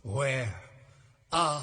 Wear a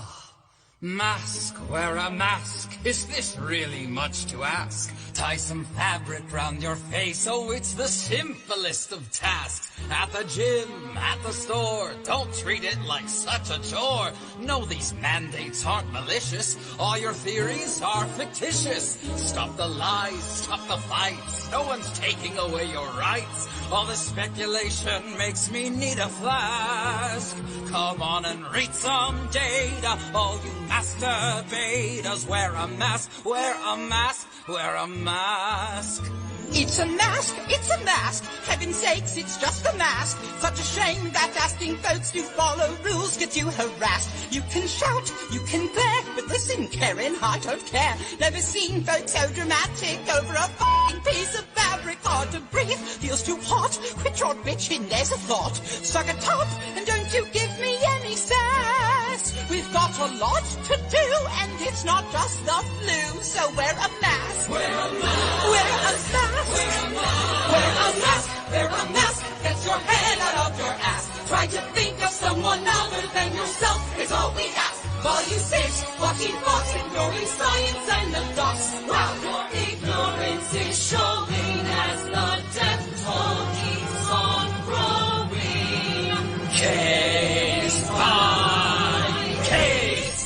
mask, wear a mask. Is this really much to ask? Tie some fabric round your face, oh, it's the simplest of tasks. At the gym, at the store, don't treat it like such a chore. No, these mandates aren't malicious. All your theories are fictitious. Stop the lies, stop the fights. No one's taking away your rights. All the speculation makes me need a flask. Come on and read some data. All you masturbators, wear a mask, wear a mask, wear a mask. It's a mask, it's a mask. Heaven's sakes, it's just a mask. Such a shame that asking folks to follow rules gets you harassed. You can shout, you can glare, but listen, Karen, I don't care. Never seen folks so dramatic over a f***ing piece of fabric. Hard to breathe, feels too hot. Quit your bitching, there's a thought. Suck it up, and don't you give me any sass. We've got a lot to do, and it's not just the flu. So wear a mask. Wear a mask. Wear a mask. Wear a mask. Wear a mask, wear a mask, get your head out of your ass. Try to think of someone other than yourself is all we ask. While you sit, watching Fox, ignoring science and the docs. Wow, your ignorance is showing as the death toll keeps on growing. Case by case,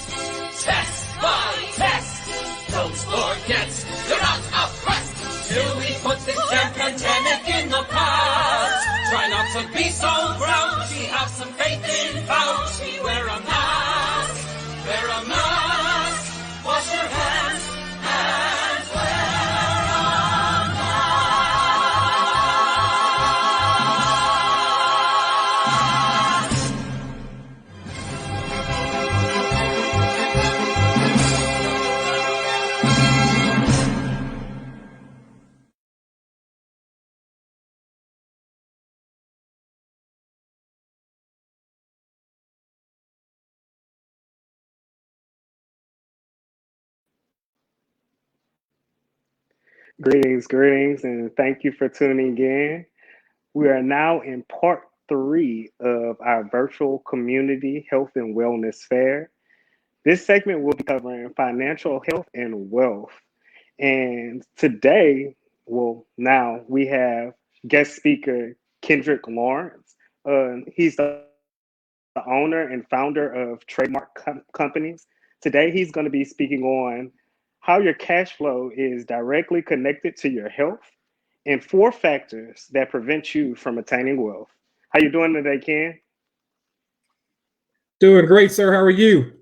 test by test. Don't forget, you're out of quest till we put this damn pandemic in the past. Try not to be so grouchy, have some faith in Fauci. Wear a mask, wear a mask, wash your hands and wear a mask. Greetings, and thank you for tuning in. We are now in part 3 of our virtual community health and wellness fair. This segment will be covering financial health and wealth. And today, now we have guest speaker Kendrick Lawrence. He's the owner and founder of Trademark Companies. Today, he's going to be speaking on how your cash flow is directly connected to your health and 4 factors that prevent you from attaining wealth. How you doing today, Ken? Doing great, sir. How are you?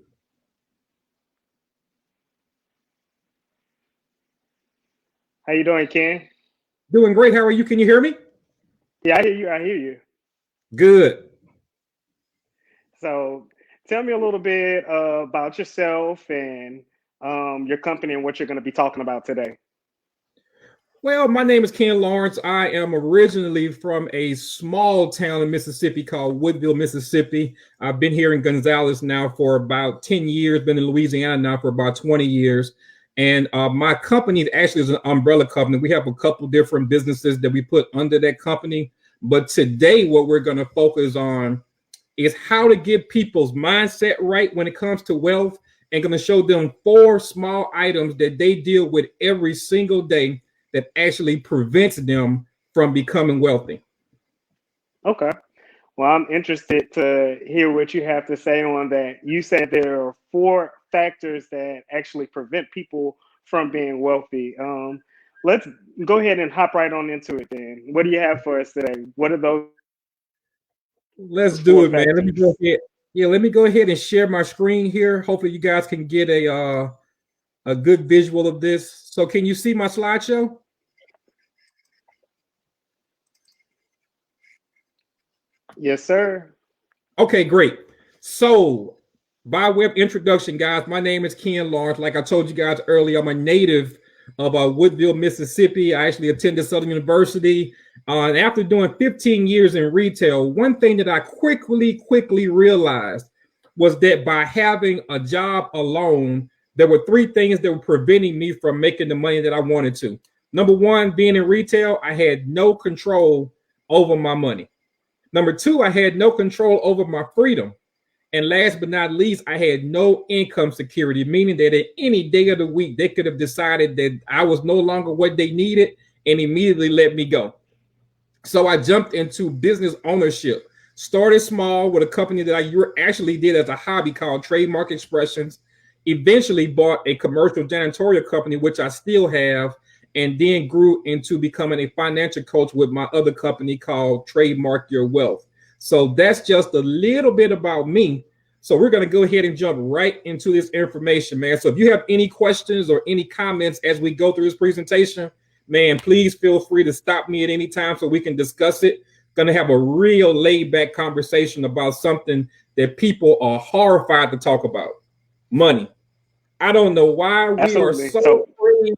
How you doing, Ken? Doing great. How are you? Can you hear me? Yeah, I hear you. Good. So tell me a little bit about yourself and your company and what you're going to be talking about today. Well, my name is Ken Lawrence. I am originally from a small town in Mississippi called Woodville, Mississippi. I've been here in Gonzales now for about 10 years, been in Louisiana now for about 20 years. And my company actually is an umbrella company. We have a couple different businesses that we put under that company. But today, what we're going to focus on is how to get people's mindset right when it comes to wealth, and going to show them 4 small items that they deal with every single day that actually prevents them from becoming wealthy. Okay. Well, I'm interested to hear what you have to say on that. You said there are 4 factors that actually prevent people from being wealthy. Let's go ahead and hop right on into it then. What do you have for us today? What are those? Let's do it, man. Let me go ahead. Yeah, let me go ahead and share my screen here. Hopefully you guys can get a good visual of this. So can you see my slideshow? Yes, sir. Okay, great. So by way of introduction, guys, my name is Ken Lawrence. Like I told you guys earlier, I'm a native of Woodville, Mississippi. I actually attended Southern University. And after doing 15 years in retail, one thing that I quickly realized was that by having a job alone, there were 3 things that were preventing me from making the money that I wanted to. Number 1, being in retail, I had no control over my money. Number 2, I had no control over my freedom. And last but not least, I had no income security, meaning that at any day of the week, they could have decided that I was no longer what they needed and immediately let me go. So I jumped into business ownership. Started small with a company that I actually did as a hobby called Trademark Expressions. Eventually bought a commercial janitorial company, which I still have, and then grew into becoming a financial coach with my other company called Trademark Your Wealth. So that's just a little bit about me. So we're going to go ahead and jump right into this information, man. So if you have any questions or any comments as we go through this presentation, man, please feel free to stop me at any time so we can discuss it. Going to have a real laid back conversation about something that people are horrified to talk about: money. I don't know why we are so afraid.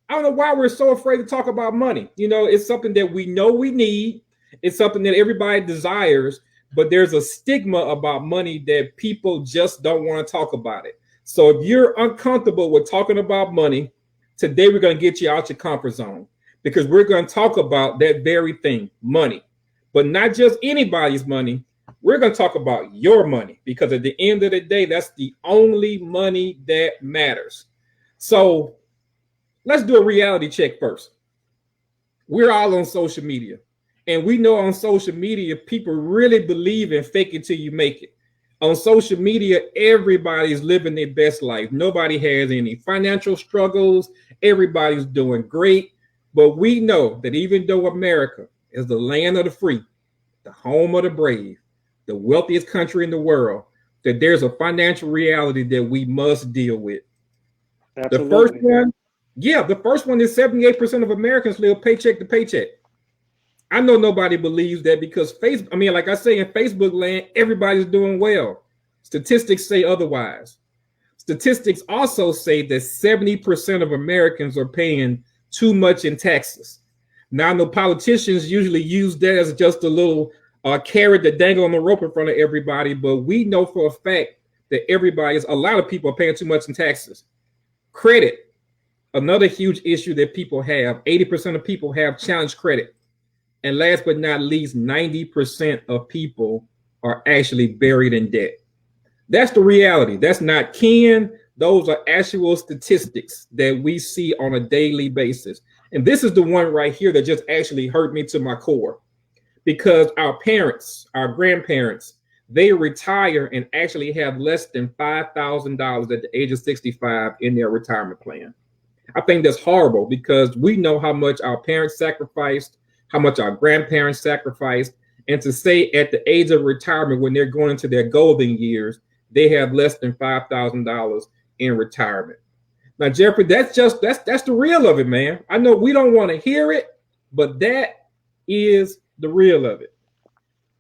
I don't know why we're so afraid to talk about money. You know, it's something that we know we need. It's something that everybody desires, but there's a stigma about money that people just don't want to talk about it. So if you're uncomfortable with talking about money, today we're going to get you out your comfort zone, because we're going to talk about that very thing, money, but not just anybody's money. We're going to talk about your money, because at the end of the day, that's the only money that matters. So let's do a reality check first. We're all on social media, and we know on social media, people really believe in fake it till you make it. On social media, everybody's living their best life. Nobody has any financial struggles. Everybody's doing great. But we know that even though America is the land of the free, the home of the brave, the wealthiest country in the world, that there's a financial reality that we must deal with. Absolutely. The first one is 78% of Americans live paycheck to paycheck. I know nobody believes that, because like I say, in Facebook land, everybody's doing well. Statistics say otherwise. Statistics also say that 70% of Americans are paying too much in taxes. Now, I know politicians usually use that as just a little carrot to dangle on the rope in front of everybody, but we know for a fact that a lot of people are paying too much in taxes. Credit, another huge issue that people have. 80% of people have challenged credit. And last but not least, 90% of people are actually buried in debt. That's the reality. That's not Ken. Those are actual statistics that we see on a daily basis. And this is the one right here that just actually hurt me to my core, because our parents, our grandparents, they retire and actually have less than $5,000 at the age of 65 in their retirement plan. I think that's horrible, because we know how much our parents sacrificed, how much our grandparents sacrificed, and to say at the age of retirement, when they're going into their golden years, they have less than $5,000 in retirement. Now, Jeffrey, that's the real of it, man. I know we don't want to hear it, but that is the real of it.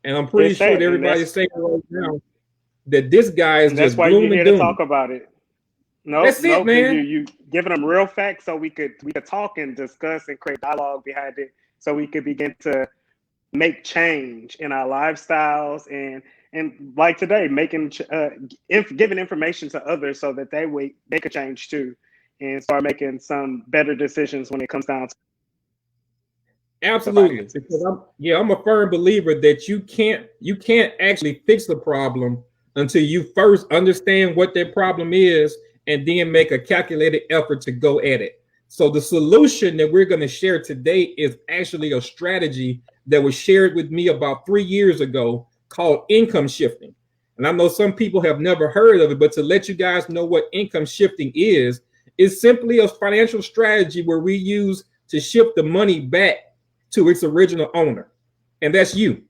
And I'm pretty sure that everybody's saying right now that this guy is just gloom and doom. That's why you're here to talk about it. That's it, man. You giving them real facts so we could talk and discuss and create dialogue behind it, so we could begin to make change in our lifestyles and like today, giving information to others so that they make a change too, and start making some better decisions when it comes down to. Absolutely, because I'm a firm believer that you can't actually fix the problem until you first understand what that problem is, and then make a calculated effort to go at it. So the solution that we're going to share today is actually a strategy that was shared with me about 3 years ago called income shifting. And I know some people have never heard of it, but to let you guys know what income shifting is simply a financial strategy where we use to shift the money back to its original owner. And that's you.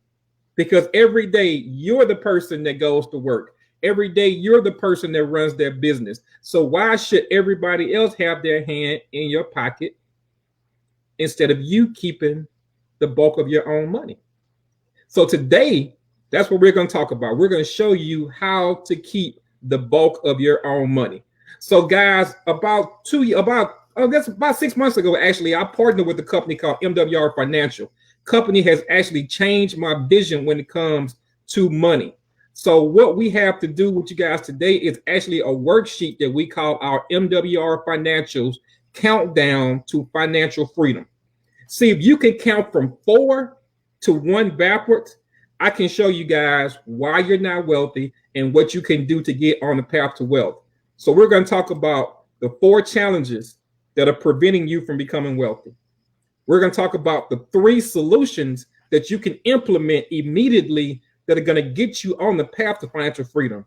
Because every day you're the person that goes to work. Every day you're the person that runs their business. So why should everybody else have their hand in your pocket instead of you keeping the bulk of your own money? So today, that's what we're going to talk about. We're going to show you how to keep the bulk of your own money. So guys, about 6 months ago, actually, I partnered with a company called MWR Financial. Company has actually changed my vision when it comes to money. So what we have to do with you guys today is actually a worksheet that we call our MWR Financials Countdown to Financial Freedom. See, if you can count from 4 to 1 backwards, I can show you guys why you're not wealthy and what you can do to get on the path to wealth. So we're going to talk about the 4 challenges that are preventing you from becoming wealthy. We're going to talk about the 3 solutions that you can implement immediately that are going to get you on the path to financial freedom.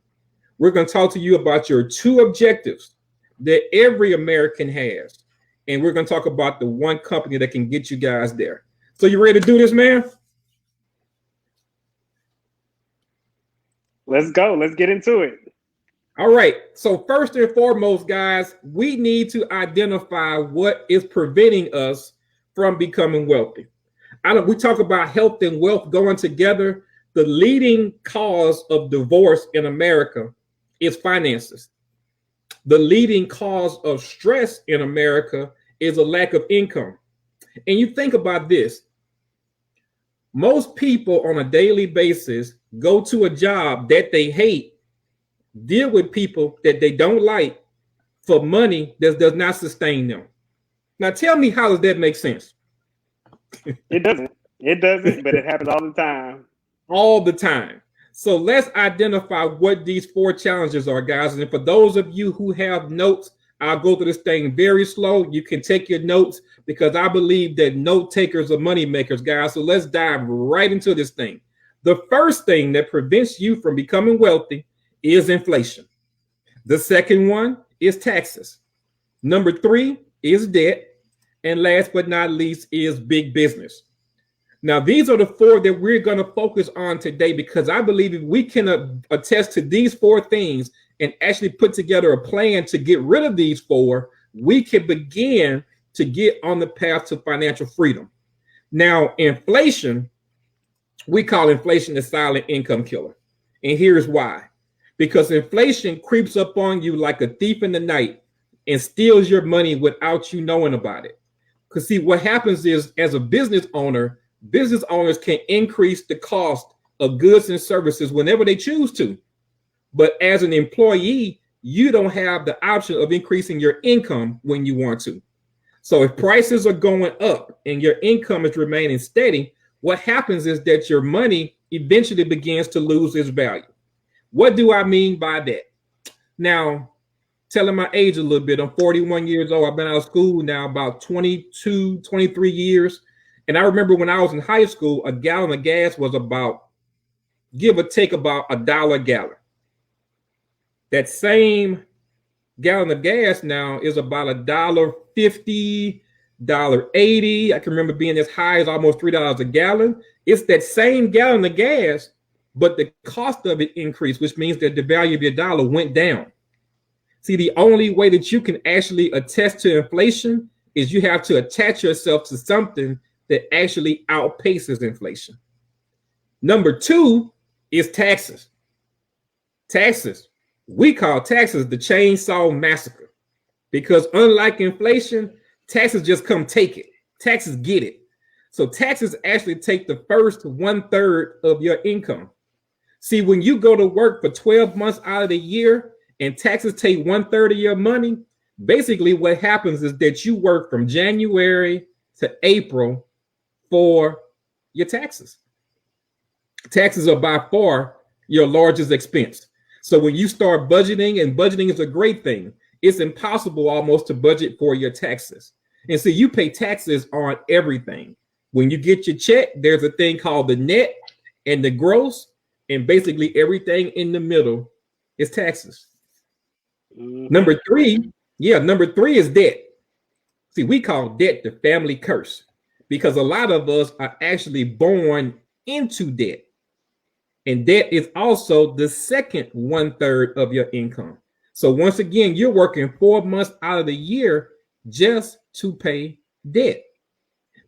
We're going to talk to you about your 2 objectives that every American has. And we're going to talk about the 1 company that can get you guys there. So you ready to do this, man? Let's go. Let's get into it. All right. So first and foremost, guys, we need to identify what is preventing us from becoming wealthy. We talk about health and wealth going together. The leading cause of divorce in America is finances. The leading cause of stress in America is a lack of income. And you think about this. Most people on a daily basis go to a job that they hate, deal with people that they don't like for money that does not sustain them. Now tell me, how does that make sense? It doesn't. It doesn't, but it happens all the time. All the time. So let's identify what these 4 challenges are, guys. And for those of you who have notes, I'll go through this thing very slow. You can take your notes because I believe that note takers are money makers, guys. So let's dive right into this thing. The first thing that prevents you from becoming wealthy is inflation. The second one is taxes. Number 3 is debt. And last but not least is big business. Now, these are the 4 that we're going to focus on today, because I believe if we can attest to these 4 things and actually put together a plan to get rid of these 4, we can begin to get on the path to financial freedom. Now, inflation, we call inflation the silent income killer. And here's why. Because inflation creeps up on you like a thief in the night and steals your money without you knowing about it. Because see, what happens is, as a business owners can increase the cost of goods and services whenever they choose to. But as an employee, you don't have the option of increasing your income when you want to. So if prices are going up and your income is remaining steady, what happens is that your money eventually begins to lose its value. What do I mean by that? Now, telling my age a little bit, I'm 41 years old. I've been out of school now about 22, 23 years. And I remember when I was in high school, a gallon of gas was about, give or take, about $1 a gallon. That same gallon of gas now is about $1.50, $1.80. I can remember being as high as almost $3 a gallon. It's that same gallon of gas, but the cost of it increased, which means that the value of your dollar went down. See, the only way that you can actually attest to inflation is you have to attach yourself to something that actually outpaces inflation. Number 2 is taxes. Taxes. We call taxes the chainsaw massacre, because unlike inflation, taxes just come take it. Taxes get it. So taxes actually take the first 1/3 of your income. See, when you go to work for 12 months out of the year and taxes take 1/3 of your money, basically what happens is that you work from January to April for your taxes. Taxes are by far your largest expense. So when you start budgeting, and budgeting is a great thing, it's impossible almost to budget for your taxes. And so you pay taxes on everything. When you get your check, there's a thing called the net and the gross, and basically everything in the middle is taxes. Number 3 is debt. See, we call debt the family curse, because a lot of us are actually born into debt. And debt is also the second 1/3 of your income. So once again, you're working 4 months out of the year just to pay debt.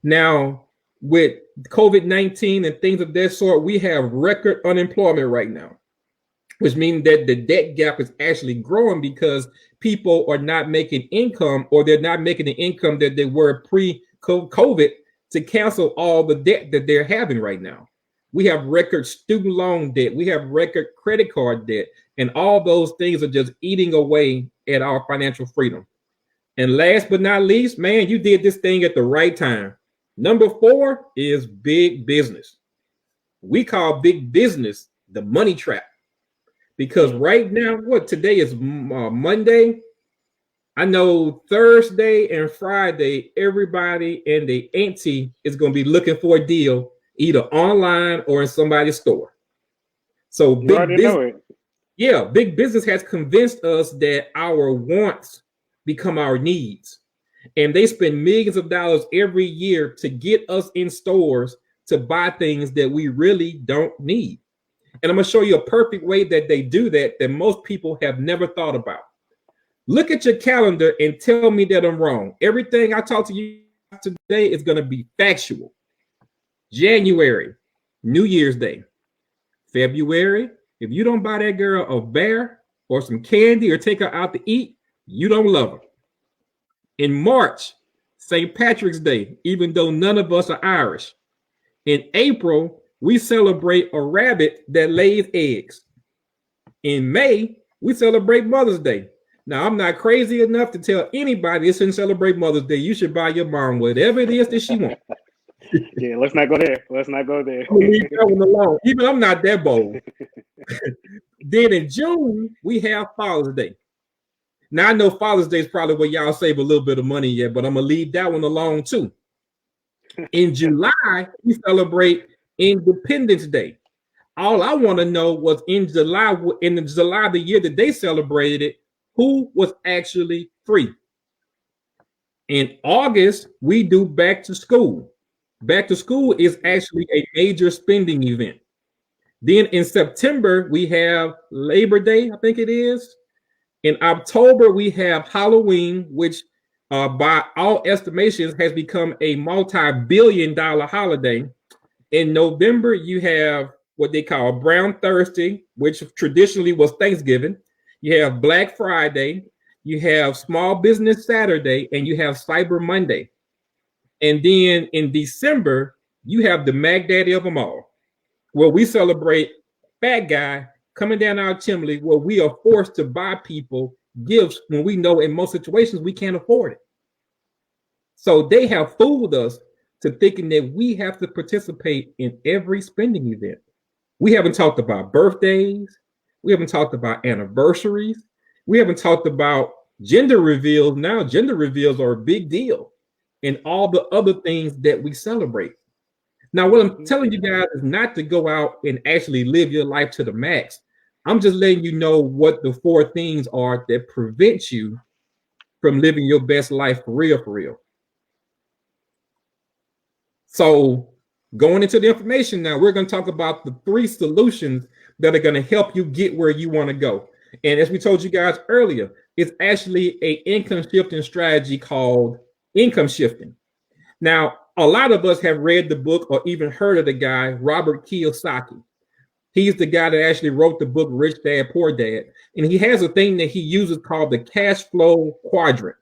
Now, with COVID-19 and things of that sort, we have record unemployment right now, which means that the debt gap is actually growing because people are not making income, or they're not making the income that they were pre-COVID to cancel all the debt that they're having right now. We have record student loan debt. We have record credit card debt. And all those things are just eating away at our financial freedom. And last but not least, man, you did this thing at the right time. Number 4 is big business. We call big business the money trap. Because right now, what today is Monday. I know Thursday and Friday, everybody and the auntie is going to be looking for a deal either online or in somebody's store. So big business, yeah, big business has convinced us that our wants become our needs. And they spend millions of dollars every year to get us in stores to buy things that we really don't need. And I'm going to show you a perfect way that they do that most people have never thought about. Look at your calendar and tell me that I'm wrong. Everything I talk to you today is going to be factual. January, New Year's Day. February, if you don't buy that girl a bear or some candy or take her out to eat, you don't love her. In March, St. Patrick's Day, even though none of us are Irish. In April, we celebrate a rabbit that lays eggs. In May, we celebrate Mother's Day. Now, I'm not crazy enough to tell anybody they shouldn't celebrate Mother's Day. You should buy your mom whatever it is that she wants. Yeah, let's not go there. Let's not go there. Leave that one alone. Even I'm not that bold. Then in June, we have Father's Day. Now, I know Father's Day is probably where y'all save a little bit of money yet, but I'm going to leave that one alone too. In July, we celebrate Independence Day. All I want to know was in July, the year that they celebrated it, who was actually free. In August, we do back to school. Back to school is actually a major spending event. Then in September, we have Labor Day, I think it is. In October, we have Halloween, which by all estimations has become a multi-billion-dollar holiday. In November, you have what they call Brown Thursday, which traditionally was Thanksgiving. You have Black Friday, you have Small Business Saturday, and you have Cyber Monday. And then in December, you have the Mac Daddy of them all, where we celebrate Fat Guy coming down our chimney, where we are forced to buy people gifts when we know in most situations we can't afford it. So they have fooled us to thinking that we have to participate in every spending event. We haven't talked about birthdays. We haven't talked about anniversaries. We haven't talked about gender reveals. Now gender reveals are a big deal and all the other things that we celebrate. Now, what I'm telling you guys is not to go out and actually live your life to the max. I'm just letting you know what the 4 things are that prevent you from living your best life for real, for real. So going into the information now, we're going to talk about the 3 solutions that are going to help you get where you want to go. And as we told you guys earlier, it's actually an income shifting strategy called income shifting. Now, a lot of us have read the book or even heard of the guy, Robert Kiyosaki. He's the guy that actually wrote the book, Rich Dad, Poor Dad. And he has a thing that he uses called the cash flow quadrant,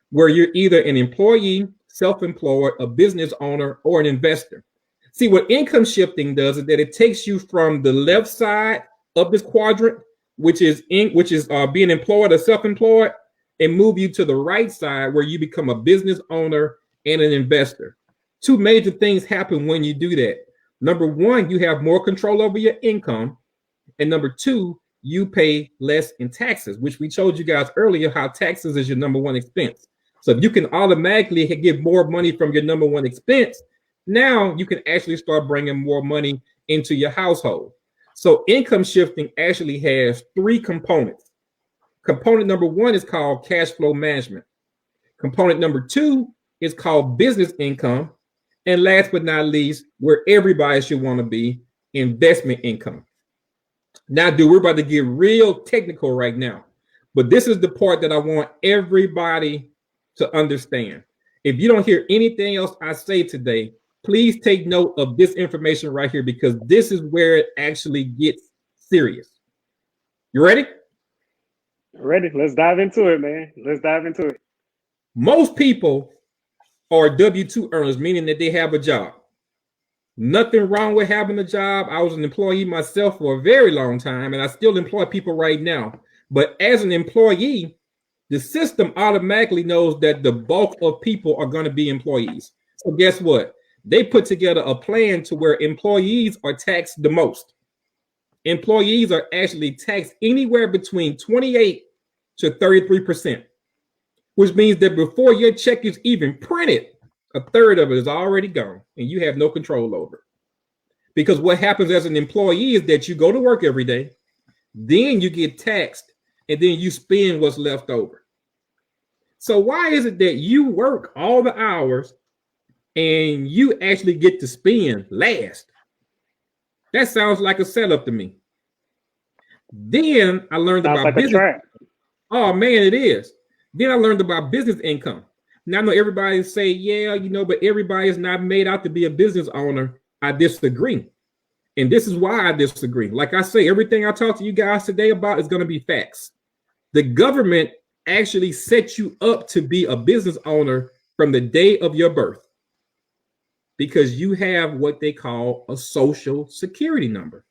where you're either an employee, self-employed, a business owner, or an investor. See, what income shifting does is that it takes you from the left side of this quadrant, which is being employed or self-employed, and move you to the right side where you become a business owner and an investor. 2 major things happen when you do that. Number 1, you have more control over your income. And number 2, you pay less in taxes, which we told you guys earlier how taxes is your number 1 expense. So if you can automatically give more money from your number 1 expense, now you can actually start bringing more money into your household. So income shifting actually has 3 components. Component number 1 is called cash flow management. Component number 2 is called business income. And last but not least, where everybody should want to be, investment income. Now, dude, we're about to get real technical right now, but this is the part that I want everybody to understand. If you don't hear anything else I say today, please take note of this information right here, because this is where it actually gets serious. You ready? Ready. Let's dive into it, man. Let's dive into it. Most people are W-2 earners, meaning that they have a job. Nothing wrong with having a job. I was an employee myself for a very long time, and I still employ people right now. But as an employee, the system automatically knows that the bulk of people are going to be employees. So guess what? they put together a plan to where employees are taxed the most. Employees are actually taxed anywhere between 28 to 33%, which means that before your check is even printed, a third of it is already gone and you have no control over it. Because what happens as an employee is that you go to work every day, then you get taxed, and then you spend what's left over. So why is it that you work all the hours and you actually get to spend last? That sounds like a setup to me. Then I learned about like business. Oh man, it is. Then I learned about business income. Now I know everybody say, yeah, but everybody is not made out to be a business owner. I disagree. And this is why I disagree. Like I say, everything I talk to you guys today about is going to be facts. The government actually sets you up to be a business owner from the day of your birth, because you have what they call a social security number.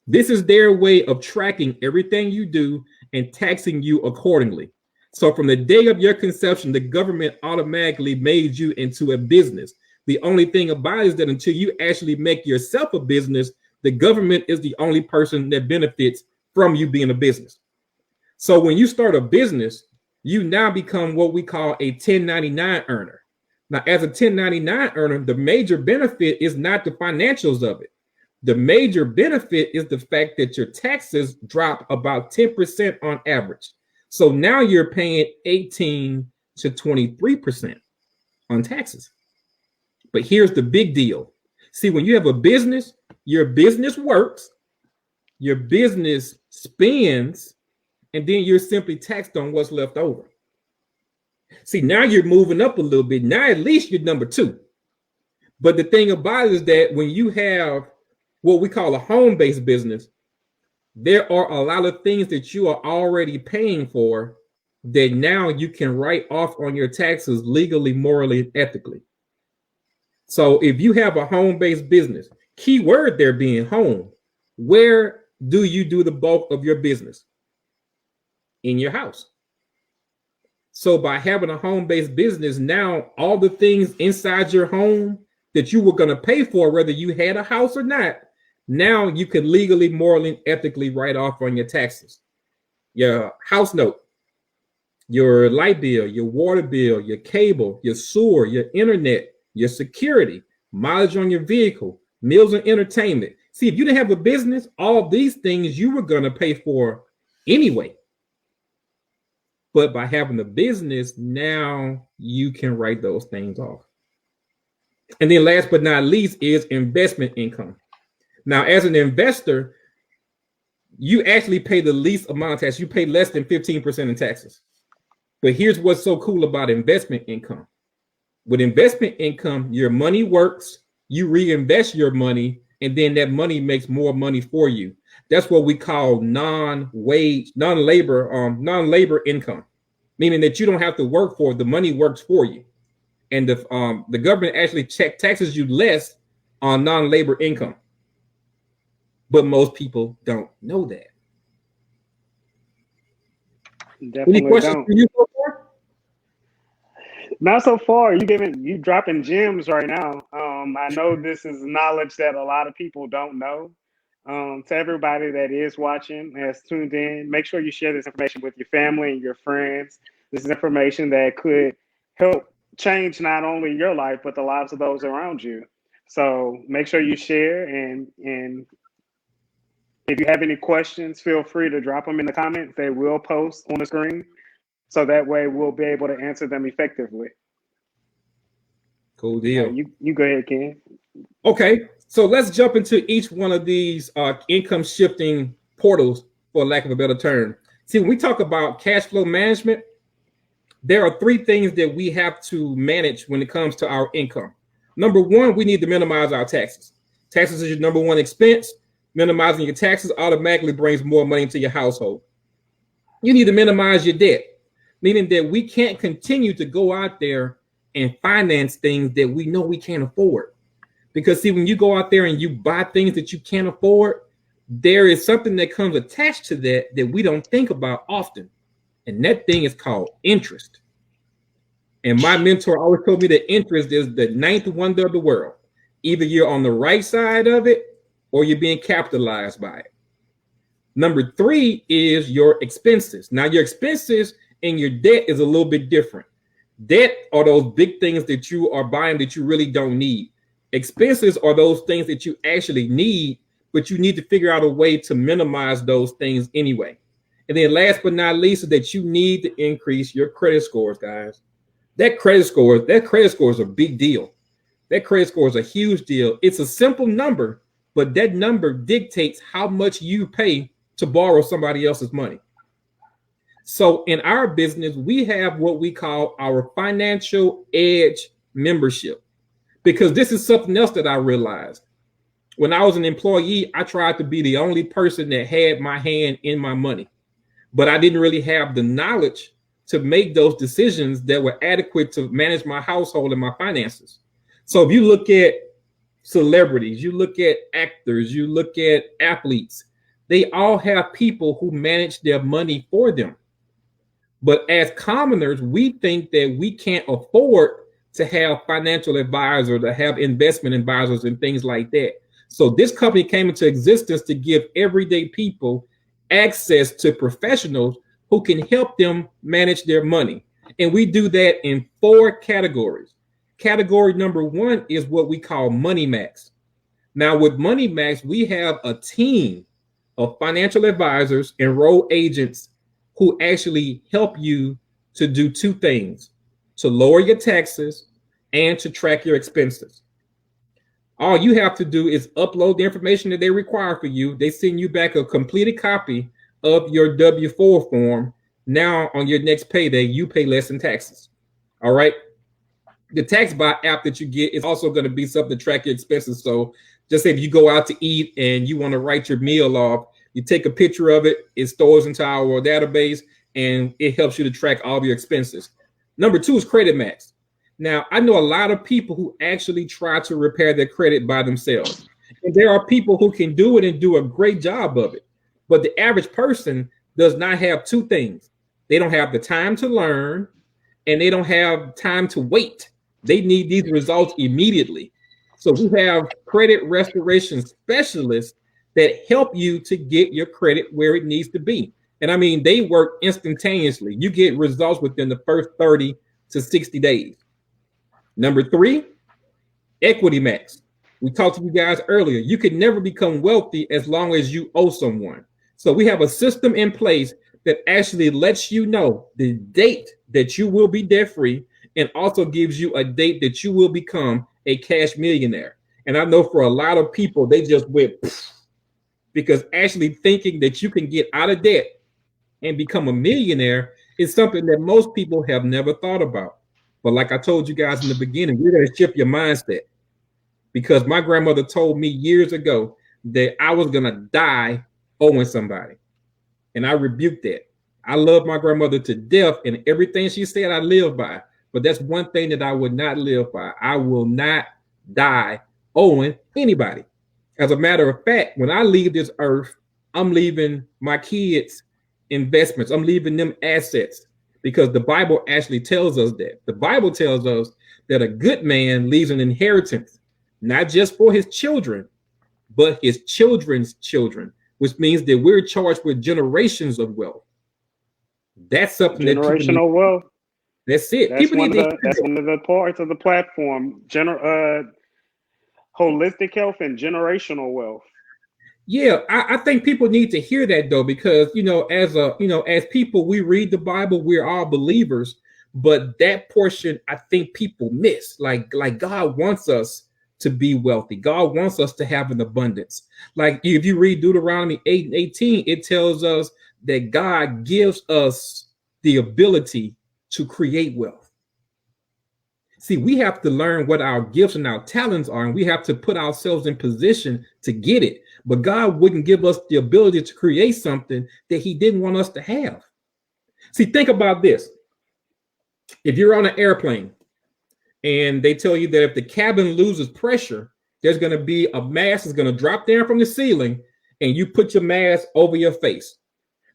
This is their way of tracking everything you do and taxing you accordingly. So from the day of your conception, the government automatically made you into a business. The only thing about it is that until you actually make yourself a business, the government is the only person that benefits from you being a business. So when you start a business, you now become what we call a 1099 earner. Now, as a 1099 earner, the major benefit is not the financials of it. The major benefit is the fact that your taxes drop about 10% on average. So now you're paying 18 to 23% on taxes. But here's the big deal. See, when you have a business, your business works, your business spends, and then you're simply taxed on what's left over. See, now you're moving up a little bit. Now at least you're number two. But the thing about it is that when you have what we call a home-based business, there are a lot of things that you are already paying for that now you can write off on your taxes legally, morally, ethically. So if you have a home-based business, key word there being home, where do you do the bulk of your business? In your house. So by having a home-based business, now all the things inside your home that you were going to pay for, whether you had a house or not, now you can legally, morally, ethically write off on your taxes. Your house note, your light bill, your water bill, your cable, your sewer, your internet, your security, mileage on your vehicle, meals and entertainment. See, if you didn't have a business, all these things you were going to pay for anyway. But by having a business, now you can write those things off. And then last but not least is investment income. Now, as an investor, you actually pay the least amount of tax. You pay less than 15% in taxes. But here's what's so cool about investment income. With investment income, your money works, you reinvest your money, and then that money makes more money for you. That's what we call non-labor income, meaning that you don't have to work for it. The money works for you. And the government actually taxes you less on non-labor income. But most people don't know that. Definitely Any questions don't. for you so far? Not so far. You dropping gems right now. I know this is knowledge that a lot of people don't know. To everybody that is watching, has tuned in, make sure you share this information with your family and your friends. This is information that could help change not only your life, but the lives of those around you. So make sure you share, and if you have any questions, feel free to drop them in the comments. They will post on the screen. So that way we'll be able to answer them effectively. Cool deal. You go ahead, Ken. Okay, so let's jump into each one of these income shifting portals, for lack of a better term. See, when we talk about cash flow management, there are three things that we have to manage when it comes to our income. Number one, we need to minimize our taxes. Taxes is your number one expense. Minimizing your taxes automatically brings more money into your household. You need to minimize your debt, meaning that we can't continue to go out there and finance things that we know we can't afford. Because see, when you go out there and you buy things that you can't afford, there is something that comes attached to that we don't think about often. And that thing is called interest. And my mentor always told me that interest is the ninth wonder of the world. Either you're on the right side of it or you're being capitalized by it. Number 3 is your expenses. Now, your expenses and your debt is a little bit different. Debt are those big things that you are buying that you really don't need. Expenses are those things that you actually need, but you need to figure out a way to minimize those things anyway. And then last but not least is that you need to increase your credit scores, guys. That credit score is a big deal. That credit score is a huge deal. It's a simple number, but that number dictates how much you pay to borrow somebody else's money. So in our business, we have what we call our financial edge membership, because this is something else that I realized. When I was an employee, I tried to be the only person that had my hand in my money, but I didn't really have the knowledge to make those decisions that were adequate to manage my household and my finances. So if you look at celebrities, you look at actors, you look at athletes, they all have people who manage their money for them. But as commoners, we think that we can't afford to have financial advisors, to have investment advisors and things like that. So this company came into existence to give everyday people access to professionals who can help them manage their money. And we do that in 4 categories. Category number 1 is what we call Money Max. Now with Money Max, we have a team of financial advisors, enrolled agents who actually help you to do 2 things: to lower your taxes and to track your expenses. All you have to do is upload the information that they require for you. They send you back a completed copy of your W-4 form. Now on your next payday, you pay less in taxes. All right. The TaxBot app that you get is also going to be something to track your expenses. So just say if you go out to eat and you want to write your meal off, you take a picture of it, it stores into our database, and it helps you to track all of your expenses. Number 2 is Credit Max. Now, I know a lot of people who actually try to repair their credit by themselves. And there are people who can do it and do a great job of it. But the average person does not have 2 things. They don't have the time to learn, and they don't have time to wait. They need these results immediately. So we have credit restoration specialists that help you to get your credit where it needs to be. And I mean, they work instantaneously. You get results within the first 30 to 60 days. Number 3, Equity Max. We talked to you guys earlier. You can never become wealthy as long as you owe someone. So we have a system in place that actually lets you know the date that you will be debt free, and also gives you a date that you will become a cash millionaire. And I know for a lot of people, they just went because actually thinking that you can get out of debt and become a millionaire is something that most people have never thought about. But like I told you guys in the beginning, you're going to shift your mindset, because my grandmother told me years ago that I was going to die owing somebody. And I rebuked that. I love my grandmother to death, and everything she said I live by. But that's one thing that I would not live by. I will not die owing anybody. As a matter of fact, when I leave this earth, I'm leaving my kids investments. I'm leaving them assets, because the Bible actually tells us that. The Bible tells us that a good man leaves an inheritance, not just for his children, but his children's children, which means that we're charged with generations of wealth. That's something generational wealth. That's it. That's one of the parts of the platform. Holistic health and generational wealth. Yeah, I think people need to hear that though, because as people, we read the Bible, we're all believers, but that portion I think people miss. Like God wants us to be wealthy. God wants us to have an abundance. Like if you read Deuteronomy 8:18, it tells us that God gives us the ability to create wealth. See, we have to learn what our gifts and our talents are, and we have to put ourselves in position to get it. But God wouldn't give us the ability to create something that he didn't want us to have. See, think about this. If you're on an airplane and they tell you that if the cabin loses pressure, there's going to be a mask that's going to drop down from the ceiling, and you put your mask over your face.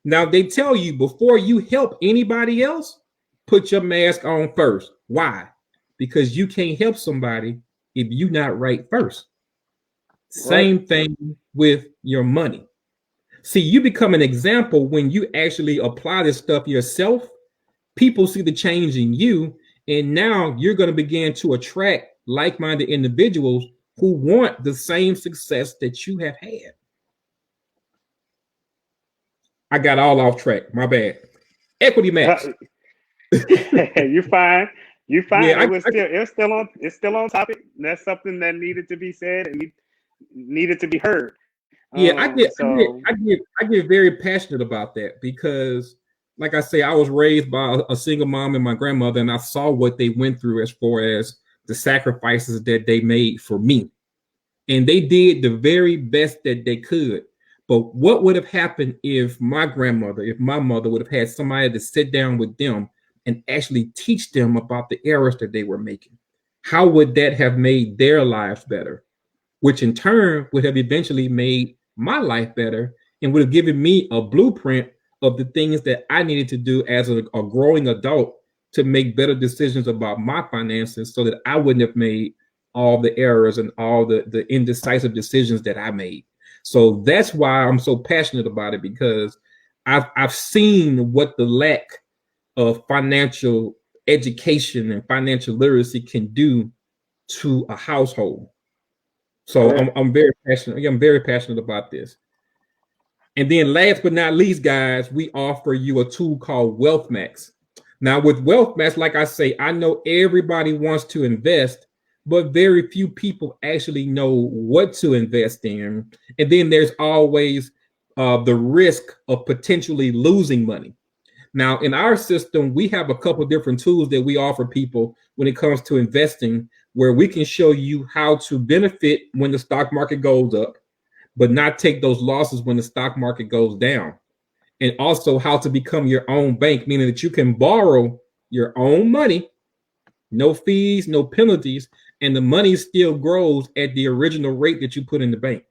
Now, they tell you before you help anybody else, put your mask on first. Why? Because you can't help somebody if you're not right first. Same thing with your money. See, you become an example when you actually apply this stuff yourself. People see the change in you, and now you're going to begin to attract like-minded individuals who want the same success that you have had. I got all off track. My bad. Equity match. You're fine. You're fine. Yeah, It's still on topic. That's something that needed to be said and needed to be heard. Yeah, I get very passionate about that because, like I say, I was raised by a single mom and my grandmother, and I saw what they went through as far as the sacrifices that they made for me. And they did the very best that they could. But what would have happened if my grandmother, if my mother would have had somebody to sit down with them and actually teach them about the errors that they were making? How would that have made their lives better? Which in turn would have eventually made my life better and would have given me a blueprint of the things that I needed to do as a growing adult to make better decisions about my finances so that I wouldn't have made all the errors and all the indecisive decisions that I made. So that's why I'm so passionate about it, because I've seen what the lack of financial education and financial literacy can do to a household. So I'm very passionate. I'm very passionate about this. And then last but not least, guys, we offer you a tool called Wealth Max. Now with Wealth Max, like I say, I know everybody wants to invest, but very few people actually know what to invest in. And then there's always the risk of potentially losing money. Now, in our system, we have a couple of different tools that we offer people when it comes to investing, where we can show you how to benefit when the stock market goes up, but not take those losses when the stock market goes down. And also how to become your own bank, meaning that you can borrow your own money, no fees, no penalties, and the money still grows at the original rate that you put in the bank.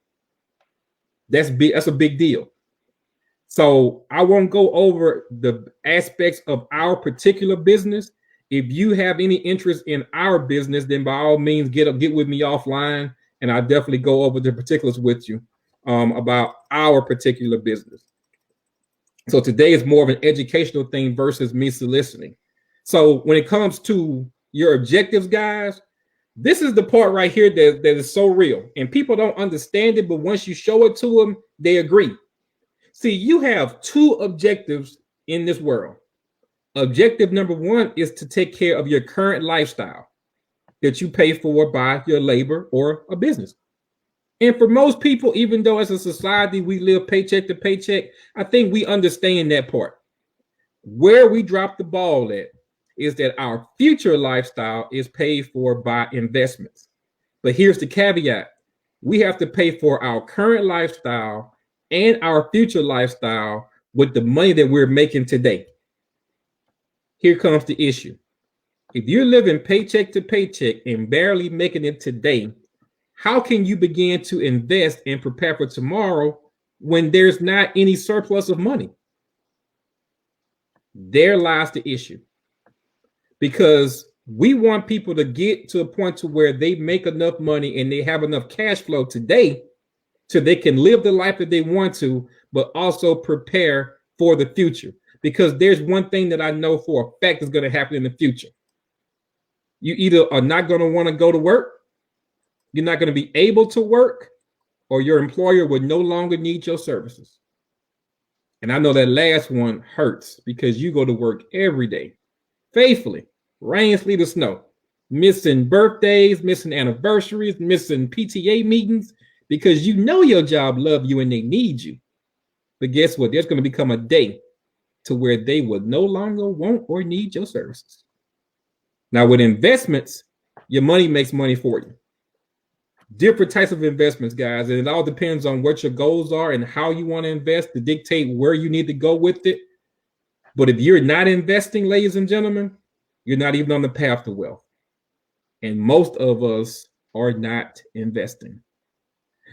That's big. That's a big deal. So I won't go over the aspects of our particular business. If you have any interest in our business, then by all means, get with me offline, and I'll definitely go over the particulars with you about our particular business. So today is more of an educational thing versus me soliciting. So when it comes to your objectives, guys, this is the part right here that is so real. And people don't understand it, but once you show it to them, they agree. See, you have two objectives in this world. Objective number one is to take care of your current lifestyle that you pay for by your labor or a business. And for most people, even though as a society we live paycheck to paycheck, I think we understand that part. Where we drop the ball at is that our future lifestyle is paid for by investments. But here's the caveat. We have to pay for our current lifestyle and our future lifestyle with the money that we're making today. Here comes the issue. If you're living paycheck to paycheck and barely making it today, how can you begin to invest and prepare for tomorrow when there's not any surplus of money? There lies the issue. Because we want people to get to a point to where they make enough money and they have enough cash flow today so they can live the life that they want to, but also prepare for the future. Because there's one thing that I know for a fact is going to happen in the future. You either are not going to want to go to work, you're not going to be able to work, or your employer will no longer need your services. And I know that last one hurts because you go to work every day, faithfully, rain, sleet, or snow, missing birthdays, missing anniversaries, missing PTA meetings, because you know your job loves you and they need you. But guess what? There's going to become a day to where they will no longer want or need your services. Now, with investments, your money makes money for you. Different types of investments, guys, and it all depends on what your goals are and how you want to invest to dictate where you need to go with it. But if you're not investing, ladies and gentlemen, you're not even on the path to wealth. And most of us are not investing.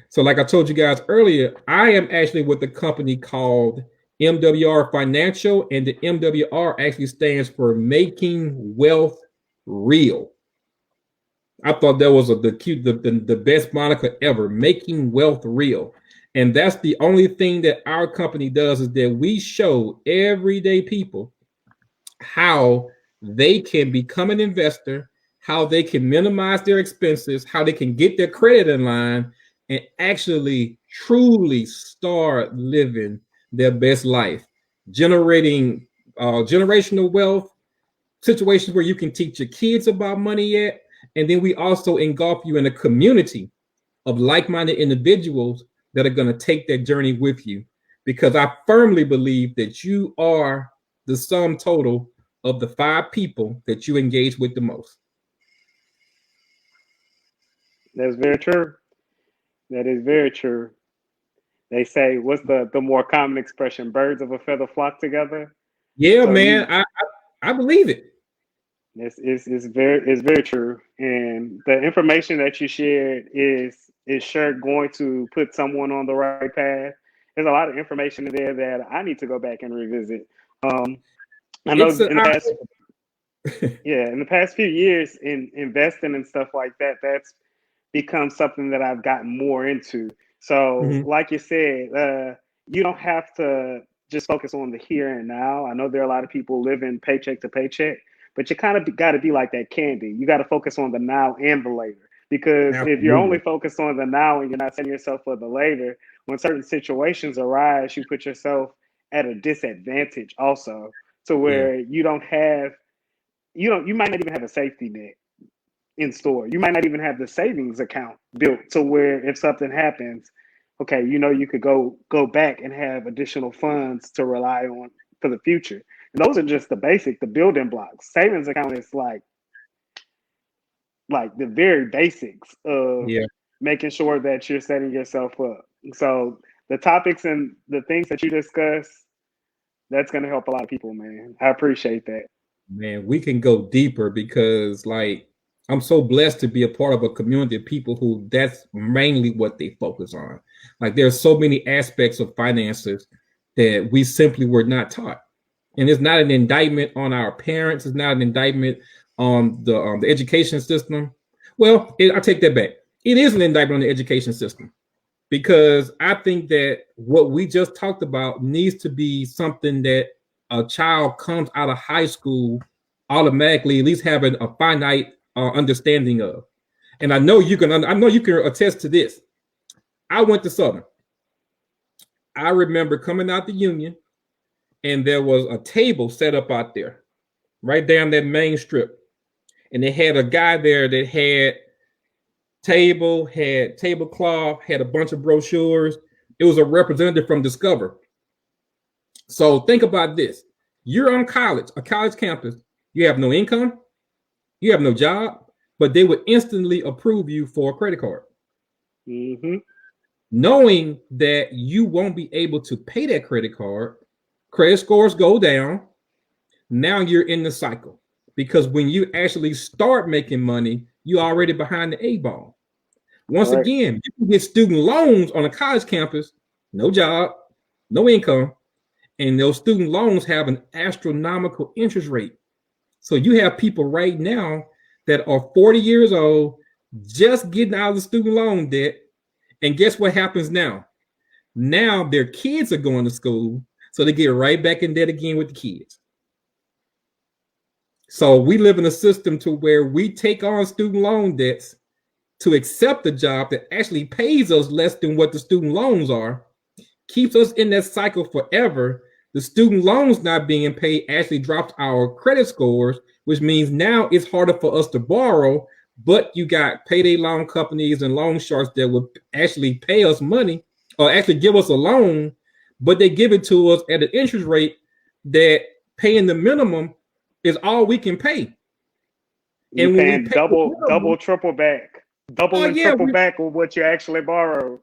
So like I told you guys earlier, I am actually with a company called MWR Financial, and the MWR actually stands for Making Wealth Real. I thought that was the best moniker ever, making wealth real. And that's the only thing that our company does, is that we show everyday people how they can become an investor, how they can minimize their expenses, how they can get their credit in line, and actually truly start living their best life, generating generational wealth, situations where you can teach your kids about money yet. And then we also engulf you in a community of like-minded individuals that are going to take that journey with you. Because I firmly believe that you are the sum total of the 5 people that you engage with the most. That's very true. That is very true. They say, what's the more common expression? Birds of a feather flock together. Yeah, So man, I believe it. It's very true. And the information that you shared is sure going to put someone on the right path. There's a lot of information in there that I need to go back and revisit. I know It's a, in the past, yeah, in the past few years in investing and stuff like that, that's become something that I've gotten more into. So, Mhm. like you said, you don't have to just focus on the here and now. I know there are a lot of people living paycheck to paycheck, but you kind of got to be like that candy. You got to focus on the now and the later. Because if you're only Absolutely. focused on the now and you're not setting yourself for the later, when certain situations arise, you put yourself at a disadvantage also, to Yeah. where you might not even have a safety net in store. You might not even have the savings account built to where if something happens, okay, you could go back and have additional funds to rely on for the future. And those are just the building blocks. Savings account is like the very basics of Yeah. making sure that you're setting yourself up. So the topics and the things that you discuss, that's going to help a lot of people, man. I appreciate that. Man, we can go deeper because, like, I'm so blessed to be a part of a community of people who that's mainly what they focus on. Like, there's so many aspects of finances that we simply were not taught. And it's not an indictment on our parents. It's not an indictment on the education system. Well, I take that back. It is an indictment on the education system, because I think that what we just talked about needs to be something that a child comes out of high school automatically at least having a finite understanding of. And I know you can attest to this. I went to Southern. I remember coming out the Union, and there was a table set up out there, right down that main strip, and they had a guy there that had tablecloth, had a bunch of brochures. It was a representative from Discover. So think about this. You're on a college campus. You have no income, you have no job, but they would instantly approve you for a credit card. Mm-hmm. Knowing that you won't be able to pay that credit card, credit scores go down. Now you're in the cycle, because when you actually start making money, you're already behind the 8 ball. Once Correct. again, you can get student loans on a college campus, no job, no income, and those student loans have an astronomical interest rate. So you have people right now that are 40 years old, just getting out of the student loan debt. And guess what happens now? Now their kids are going to school, so they get right back in debt again with the kids. So we live in a system to where we take on student loan debts to accept a job that actually pays us less than what the student loans are, keeps us in that cycle forever. The student loans not being paid actually drops our credit scores, which means now it's harder for us to borrow. But you got payday loan companies and loan sharks that will actually pay us money or actually give us a loan, but they give it to us at an interest rate that paying the minimum is all we can pay. You And when we paying pay the double, minimum, triple back, double oh and yeah, triple back on what you actually borrowed.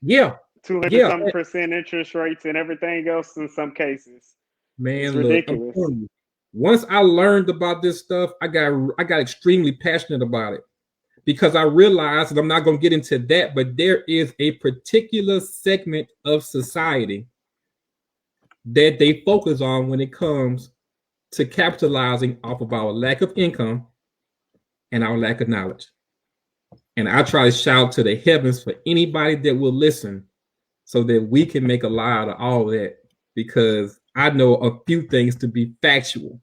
yeah, 200 yeah, something percent interest rates and everything else in some cases. It's man. Look, I'm ridiculous. telling you. Once I learned about this stuff, I got extremely passionate about it, because I realized, and I'm not going to get into that, but there is a particular segment of society that they focus on when it comes to capitalizing off of our lack of income and our lack of knowledge. And I try to shout to the heavens for anybody that will listen so that we can make a lie out of all that, because I know a few things to be factual.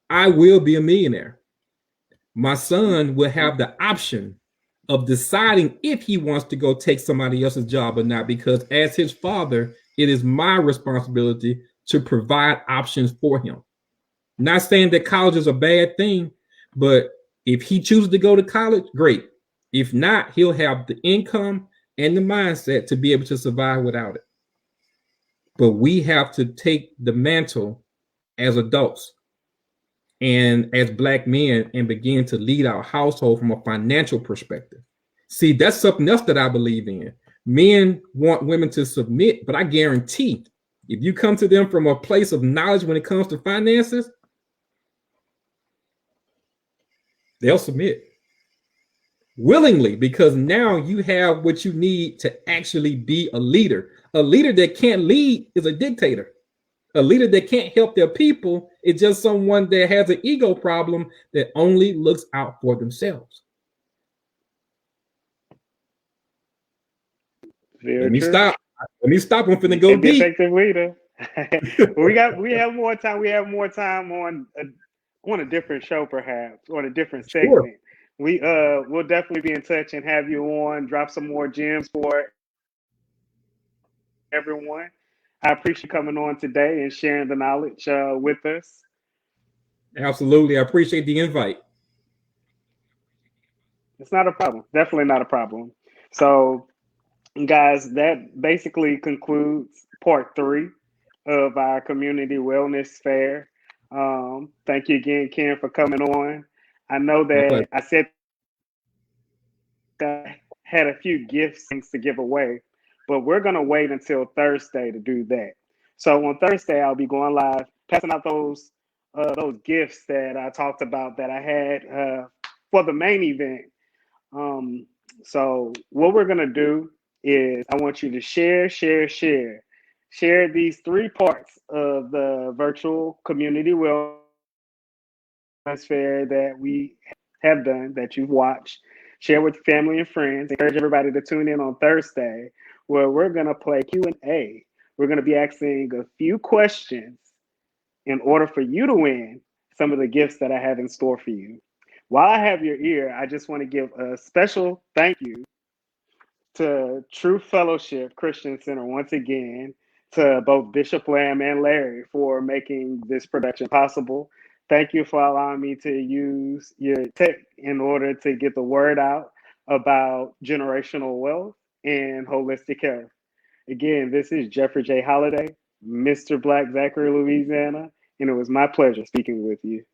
I will be a millionaire. My son will have the option of deciding if he wants to go take somebody else's job or not, because as his father, it is my responsibility to provide options for him. Not saying that college is a bad thing, but if he chooses to go to college, great. If not, he'll have the income and the mindset to be able to survive without it. But we have to take the mantle as adults and as Black men and begin to lead our household from a financial perspective. See, that's something else that I believe in. Men want women to submit, but I guarantee if you come to them from a place of knowledge when it comes to finances, they'll submit willingly, because now you have what you need to actually be a leader. A leader that can't lead is a dictator. A leader that can't help their people is just someone that has an ego problem that only looks out for themselves. Let me stop. I'm finna go deep. Effective leader. we have more time. We have more time on a different show, perhaps, or a different segment. Sure. We'll definitely be in touch and have you on. Drop some more gems for everyone. I appreciate you coming on today and sharing the knowledge with us. Absolutely, I appreciate the invite. It's not a problem. Definitely not a problem. So, guys, that basically concludes part 3 of our community wellness fair. Thank you again, Ken, for coming on. I know that I said that I had a few gifts to give away, but we're going to wait until Thursday to do that. So on Thursday, I'll be going live, passing out those gifts that I talked about that I had for the main event. So what we're going to do is I want you to share these 3 parts of the virtual community wellness fair that we have done, that you've watched. Share with family and friends. Encourage everybody to tune in on Thursday, where we're going to play Q&A. We're going to be asking a few questions in order for you to win some of the gifts that I have in store for you. While I have your ear, I just want to give a special thank you to True Fellowship Christian Center once again, to both Bishop Lamb and Larry for making this production possible. Thank you for allowing me to use your tech in order to get the word out about generational wealth and holistic health. Again, this is Jeffrey J. Holliday, Mr. Black, Zachary, Louisiana, and it was my pleasure speaking with you.